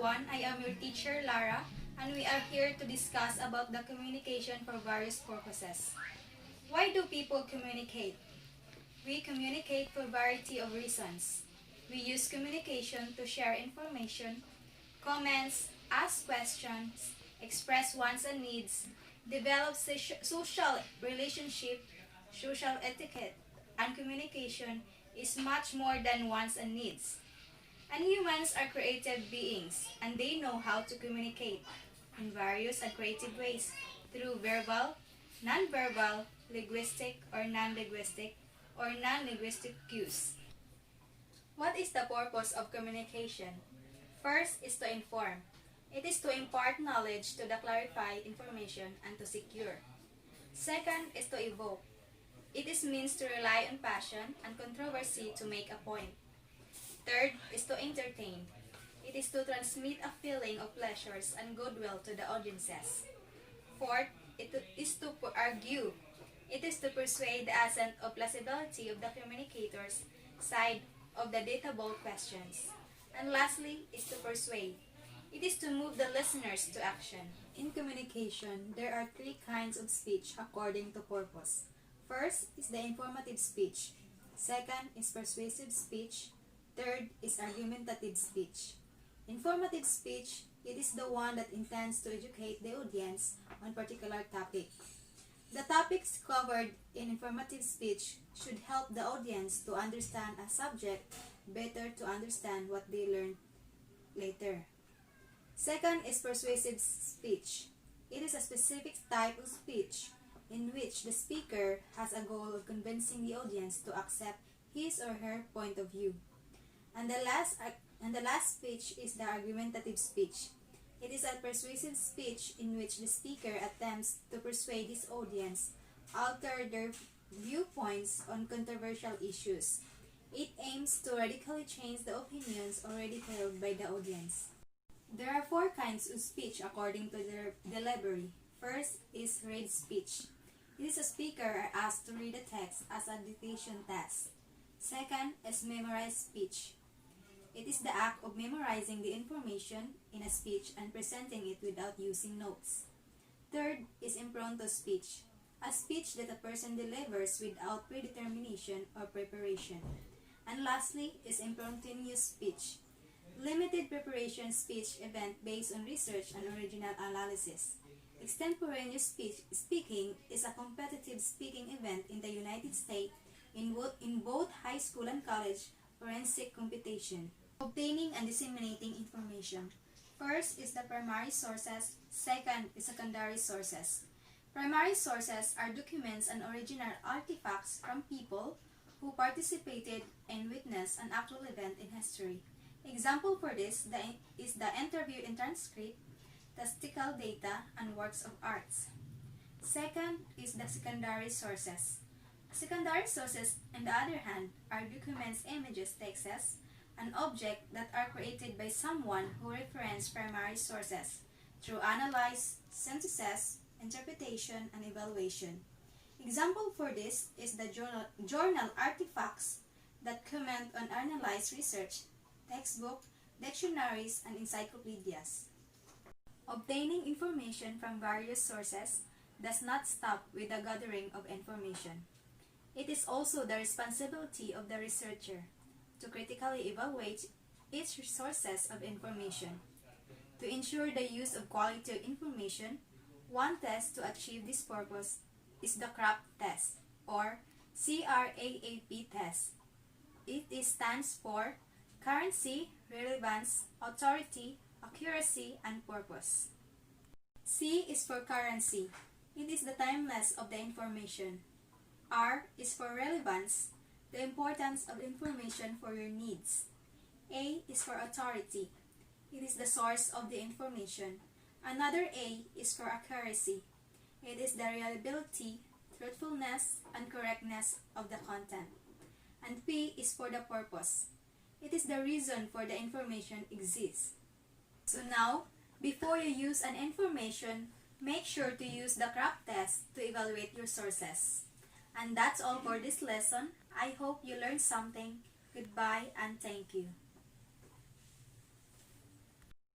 everyone, I am your teacher Lara and we are here to discuss about the communication for various purposes. Why do people communicate? We communicate for a variety of reasons. We use communication to share information, comments, ask questions, express wants and needs, develop social relationship, social etiquette, and communication is much more than wants and needs. And humans are creative beings, and they know how to communicate in various and creative ways through verbal, non-verbal, linguistic or non-linguistic cues. What is the purpose of communication? First is to inform. It is to impart knowledge to the clarify information and to secure. Second is to evoke. It is means to rely on passion and controversy to make a point. Third is to entertain. It is to transmit a feeling of pleasures and goodwill to the audiences. Fourth, it is to argue. It is to persuade the assent of plausibility of the communicator's side of the debatable questions. And lastly is to persuade. It is to move the listeners to action. In communication, there are three kinds of speech according to purpose. First is the informative speech. Second is persuasive speech. Third is argumentative speech. Informative speech, it is the one that intends to educate the audience on a particular topic. The topics covered in informative speech should help the audience to understand a subject better to understand what they learn later. Second is persuasive speech. It is a specific type of speech in which the speaker has a goal of convincing the audience to accept his or her point of view. And the last speech is the argumentative speech. It is a persuasive speech in which the speaker attempts to persuade his audience, alter their viewpoints on controversial issues. It aims to radically change the opinions already held by the audience. There are four kinds of speech according to their delivery. First is read speech. It is a speaker asked to read a text as a dictation test. Second is memorized speech. It is the act of memorizing the information in a speech and presenting it without using notes. Third is impromptu speech, a speech that a person delivers without predetermination or preparation. And lastly is impromptu speech, limited preparation speech event based on research and original analysis. Extemporaneous speaking is a competitive speaking event in the United States in both high school and college forensic competition. Obtaining and disseminating information. First is the primary sources, second is secondary sources. Primary sources are documents and original artifacts from people who participated and witnessed an actual event in history. Example for this is the interview and transcript, statistical data, and works of arts. Second is the secondary sources. Secondary sources, on the other hand, are documents, images, texts, and objects that are created by someone who referenced primary sources through analysis, synthesis, interpretation, and evaluation. Example for this is the journal artifacts that comment on analyzed research, textbook, dictionaries, and encyclopedias. Obtaining information from various sources does not stop with the gathering of information. It is also the responsibility of the researcher to critically evaluate each sources of information. To ensure the use of quality information, one test to achieve this purpose is the CRAP test, or CRAAP test. It stands for Currency, Relevance, Authority, Accuracy, and Purpose. C is for currency. It is the timeless of the information. R is for relevance, the importance of information for your needs. A is for authority. It is the source of the information. Another A is for accuracy. It is the reliability, truthfulness, and correctness of the content. And P is for the purpose. It is the reason for the information exists. So now, before you use an information, make sure to use the CRAP test to evaluate your sources. And that's all for this lesson. I hope you learned something. Goodbye and thank you.